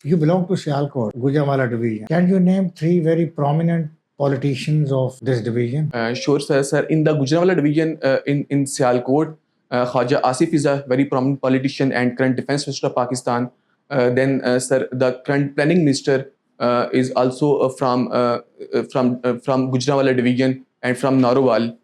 You belong to Sialkot, Gujranwala division. Can you name three very prominent politicians of this division? Sure, sir. Sir, in the Gujranwala division in Sialkot, Khwaja Asif is a very prominent politician and current defense minister of Pakistan. Then, sir, the current planning minister is also from Gujranwala division and from Narowal.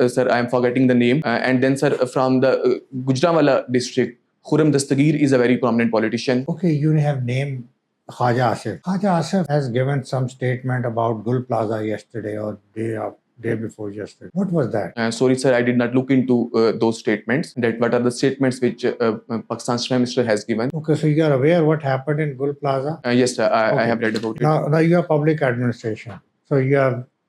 Sir, I am forgetting the name. And then, sir, from the Gujranwala district, 𝗭𝗏𝗏 𝗪𝗏 is a very prominent politician. Okay, you have named Khwaja Asif. Khwaja Asif has given some statement about Gul Plaza yesterday or day before yesterday. What was that? Sorry, sir, I did not look into those statements. That what are the statements which Pakistan's Prime Minister has given? Okay, so you are aware what happened in Gul Plaza? Yes, sir, I have read about it. Now you are public administration, so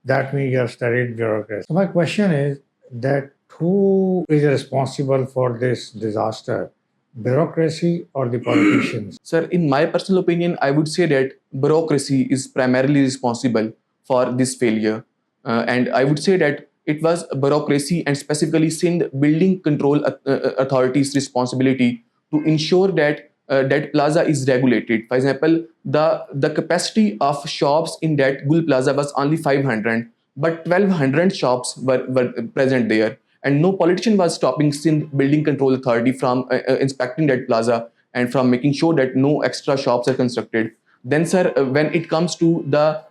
that means you have studied bureaucracy. So my question is that who is responsible for this disaster? Bureaucracy or the politicians? Sir, in my personal opinion, I would say that bureaucracy is primarily responsible for this failure. And I would say that it was bureaucracy and specifically Sindh Building Control Authority's responsibility to ensure that that plaza is regulated. For example, the capacity of shops in that Gul Plaza was only 500, but 1200 shops were present there. And no politician was stopping Sindh Building Control Authority from inspecting that plaza and from making sure that no extra shops are constructed. Then, sir, when it comes to the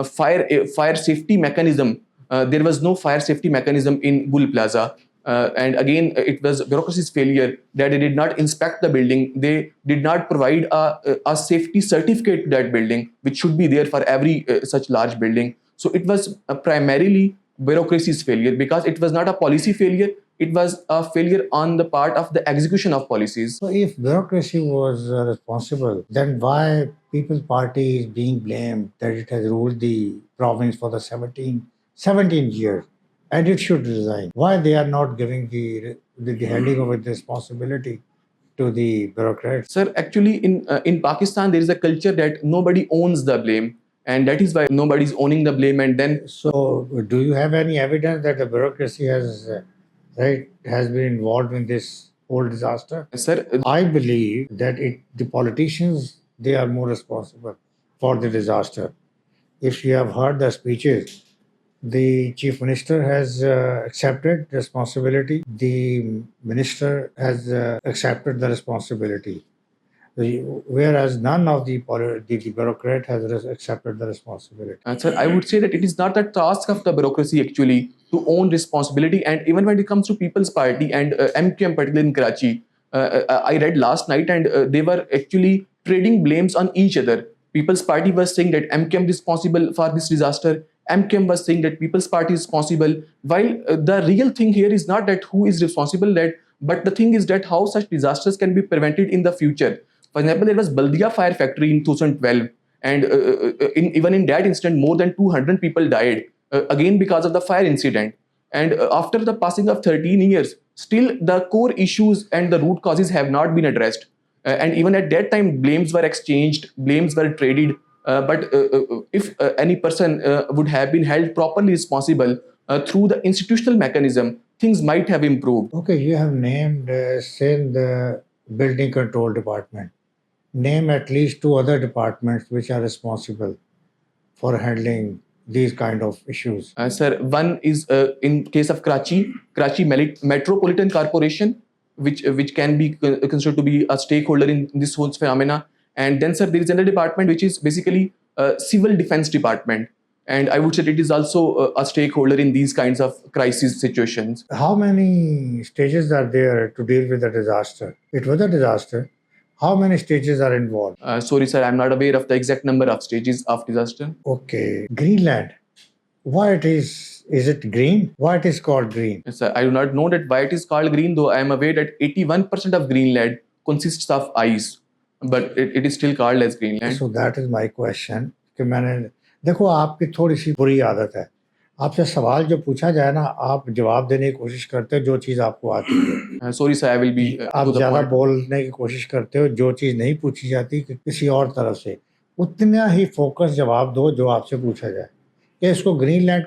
fire safety mechanism, there was no fire safety mechanism in Gul Plaza. And again, it was bureaucracy's failure that they did not inspect the building. They did not provide a safety certificate to that building, which should be there for every such large building. So it was primarily bureaucracy's failure because it was not a policy failure. It was a failure on the part of the execution of policies. So if bureaucracy was responsible, then why People's Party is being blamed that it has ruled the province for the 17 years and it should resign? Why they are not giving the handing over the responsibility to the bureaucrats? Sir, actually in Pakistan, there is a culture that nobody owns the blame. And that is why nobody is owning the blame. And then, so do you have any evidence that the bureaucracy has been involved in this whole disaster? Sir, I believe that the politicians, they are more responsible for the disaster. If you have heard the speeches, the chief minister has accepted responsibility. The minister has accepted the responsibility. Whereas none of the bureaucrat has accepted the responsibility. Sir, I would say that it is not the task of the bureaucracy actually to own responsibility. And even when it comes to People's Party and MQM, particularly in Karachi, I read last night and they were actually trading blames on each other. People's Party was saying that MQM is responsible for this disaster. MQM was saying that People's Party is responsible. While the real thing here is not that who is responsible, but the thing is that how such disasters can be prevented in the future. For example, there was Baldia fire factory in 2012, and even in that incident, more than 200 people died, again because of the fire incident. And after the passing of 13 years, still the core issues and the root causes have not been addressed. And even at that time, blames were exchanged, blames were traded. But if any person would have been held properly responsible through the institutional mechanism, things might have improved. Okay, you have named Sindh Building Control Department. Name at least two other departments which are responsible for handling these kind of issues. Sir, one is in case of Karachi Metropolitan Corporation, which can be considered to be a stakeholder in this whole phenomena. And then, sir, there is another department which is basically Civil Defense Department. And I would say it is also a stakeholder in these kinds of crisis situations. How many stages are there to deal with a disaster? It was a disaster. How many stages are involved? Sorry, sir, I'm not aware of the exact number of stages of disaster. Okay. Greenland. Why it is it green? Why it is called green? Yes, sir, I do not know that why it is called green, though I am aware that 81% of Greenland consists of ice. But it is still called as Greenland. So that is my question. कि मैंने देखो आपकी थोड़ी सी बुरी आदत है, आपसे सवाल जो पूछा जाए ना आप जवाब देने की कोशिश करते हो जो चीज़ आपको आती है. Sorry sir, I will be आप ज़्यादा बोलने की कोशिश करते हो जो चीज़ नहीं पूछी जाती किसी और तरफ से, उतना ही फोकस जवाब दो जो आपसे पूछा जाए. कि इसको ग्रीनलैंड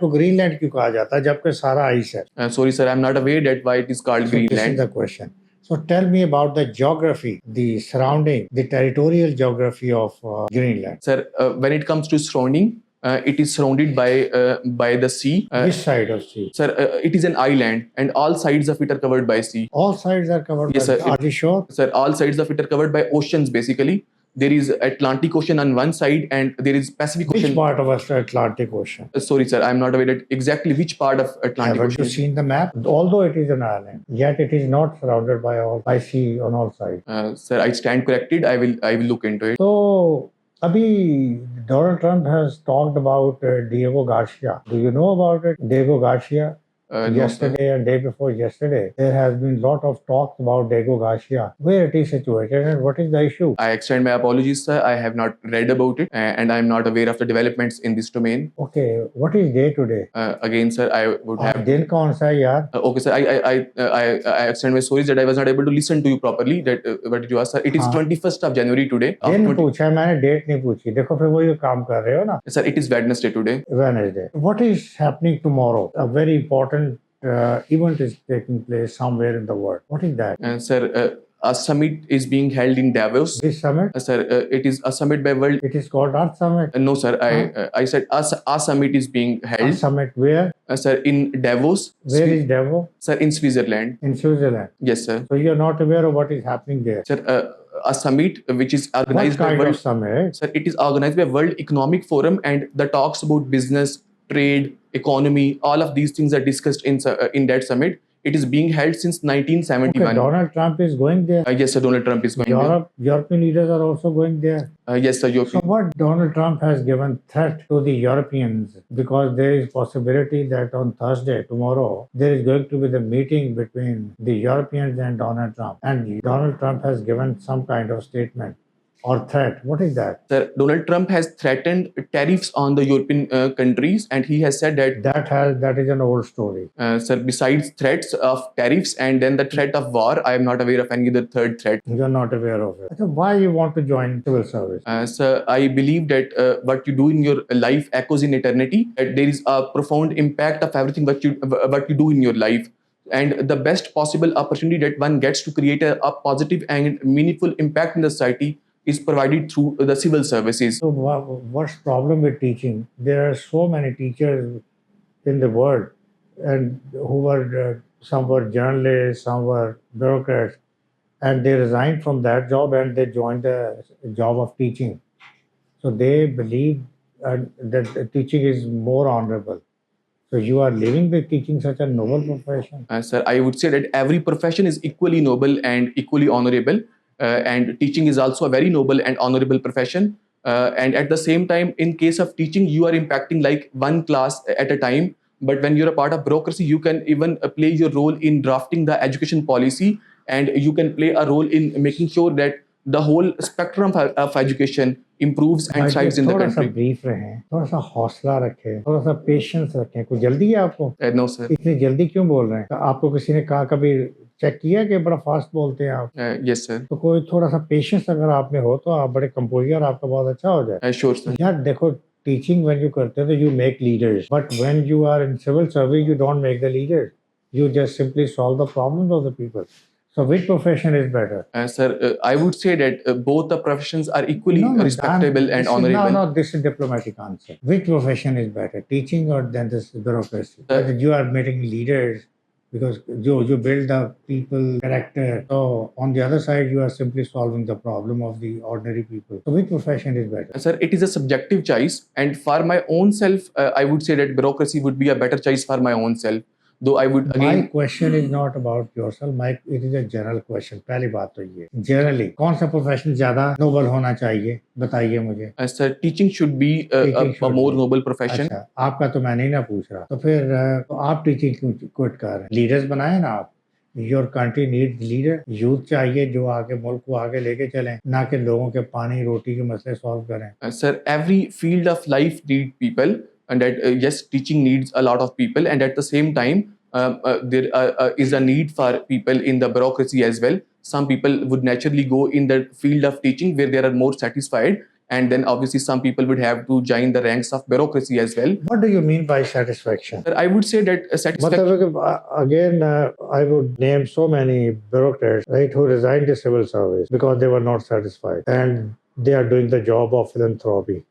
क्यों कहा जाता है जबकि सारा आइस है. Sorry sir, I am not aware that why it is called Greenland. This is the question. So tell me about the geography, the surrounding, the territorial geography of Greenland. Sir, when it comes to surrounding, it is surrounded by the sea. Which side of sea? Sir, it is an island, and all sides of it are covered by sea. All sides are covered Yes, by sir. sea. Are you sure? Sir, all sides of it are covered by oceans basically. There is Atlantic Ocean on one side, and there is Pacific Ocean. Which part of Atlantic Ocean? Sorry, sir, I'm not aware that exactly which part of Atlantic Haven't Ocean. you seen the map? Although it is an island, yet it is not surrounded by sea on all sides. Sir, I stand corrected. I will look into it. So, Abhi, Donald Trump has talked about Diego Garcia. Do you know about it? Diego Garcia? No, Yesterday and day before yesterday, there has been lot of talk about Diego Garcia, where it is situated and what is the issue. I extend my apologies, sir. I have not read about it, and I'm not aware of the developments in this domain. Okay, what is day today? Again, sir, I would have. दिन कौन सा है यार? Okay, sir. I extend my sorries that I was not able to listen to you properly. That what did you ask, sir? It is 21st of January today. दिन पूछा मैंने, date नहीं पूछी. देखो फिर वही काम कर रहे हो ना? Sir, it is Wednesday today. Wednesday. What is happening tomorrow? A very important event is taking place somewhere in the world. What is that? Sir, a summit is being held in Davos. This summit? Sir, it is a summit by World. It is called Earth Summit. No, sir. I said a summit is being held. Earth Summit where? Sir, in Davos. Where is Davos? Sir, in Switzerland. In Switzerland. Yes, sir. So you are not aware of what is happening there? Sir, a summit which is organized what kind by World. Of summit? Sir, it is organized by World Economic Forum, and the talks about business, trade, economy, all of these things are discussed in that summit. It is being held since 1971. Okay, Donald Trump is going there. Yes, sir. Donald Trump is going European leaders are also going there. Yes, sir. So what Donald Trump has given threat to the Europeans, because there is possibility that on Thursday, tomorrow, there is going to be the meeting between the Europeans and Donald Trump. And Donald Trump has given some kind of statement or threat. What is that? Sir, Donald Trump has threatened tariffs on the European countries, and he has said that that is an old story. Sir, besides threats of tariffs and then the threat of war, I am not aware of any other third threat. You are not aware of it. So why you want to join civil service? Sir, I believe that what you do in your life echoes in eternity. That there is a profound impact of everything what you do in your life. And the best possible opportunity that one gets to create a positive and meaningful impact in the society is provided through the civil services. So what's problem with teaching? There are so many teachers in the world, and who were some were journalists, some were bureaucrats, and they resigned from that job and they joined the job of teaching. So they believe that teaching is more honorable. So you are leaving the teaching such a noble profession? Sir, I would say that every profession is equally noble and equally honorable. And teaching is also a very noble and honorable profession. And at the same time, in case of teaching, you are impacting like one class at a time. But when you're a part of bureaucracy, you can even play your role in drafting the education policy, and you can play a role in making sure that the whole spectrum of education improves and thrives in the country. थोड़ा सा brief रहें, थोड़ा सा हौसला रखें, थोड़ा सा patience रखें. कोई जल्दी है आपको? No, sir. इतनी जल्दी क्यों बोल रहे हैं? आपको किसी ने कहा कभी चेक किया कि बड़ा फास्ट बोलते हैं आप? Yes, sir. तो कोई थोड़ा सा पेशेंस अगर आप में हो तो आप बड़े कंपोजर, आपका बहुत अच्छा हो जाए. Sure, sir. यार देखो, टीचिंग व्हेन यू करते हो तो you make leaders, but when you are in civil service you don't make the leaders, you just simply solve the problems of the people. So which profession is better? Sir, I would say that both the professions are equally respectable and honorable. No, this is diplomatic answer. Which profession is better, teaching or than this bureaucracy? You are meeting leaders because you build the people character. So on the other side, you are simply solving the problem of the ordinary people. So which profession is better? Sir, it is a subjective choice, and for my own self, I would say that bureaucracy would be a better choice for my own self. Though I would again. My question is not about yourself. It is a general question. पहली बात तो ये. Generally, कौन सा profession ज़्यादा noble होना चाहिए? बताइए मुझे. Sir, teaching should be a more noble profession. अच्छा, आपका तो मैं नहीं ना पूछ रहा. तो फिर तो आप teaching क्यों quit कर रहे हैं? Leaders बनाए ना आप. Your country needs leader. Youth चाहिए जो आगे मुल्क को आगे लेके चलें, ना कि लोगों के पानी रोटी के मसले solve करें. Sir, every field of life needs people. And that yes, teaching needs a lot of people, and at the same time, there is a need for people in the bureaucracy as well. Some people would naturally go in the field of teaching where they are more satisfied, and then obviously some people would have to join the ranks of bureaucracy as well. What do you mean by satisfaction? Sir, I would say that satisfaction. Again, I would name so many bureaucrats, right, who resigned the civil service because they were not satisfied, and they are doing the job of philanthropy.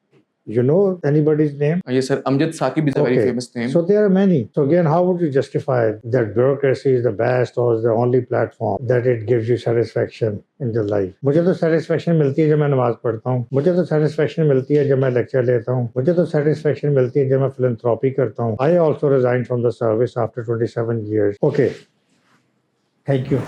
You know anybody's name? Yes, sir. 𝗪𝗱𝗁 is a very famous name. So there are many. So again, how would you justify that bureaucracy is the best or is the only platform that it gives you satisfaction in your life? मुझे तो satisfaction मिलती है जब मैं नमाज पढ़ता हूँ, मुझे तो satisfaction मिलती है जब मैं lecture लेता हूँ, मुझे तो satisfaction मिलती है जब मैं philanthropy करता हूँ. I also resigned from the service after 27 years. Okay. Thank you.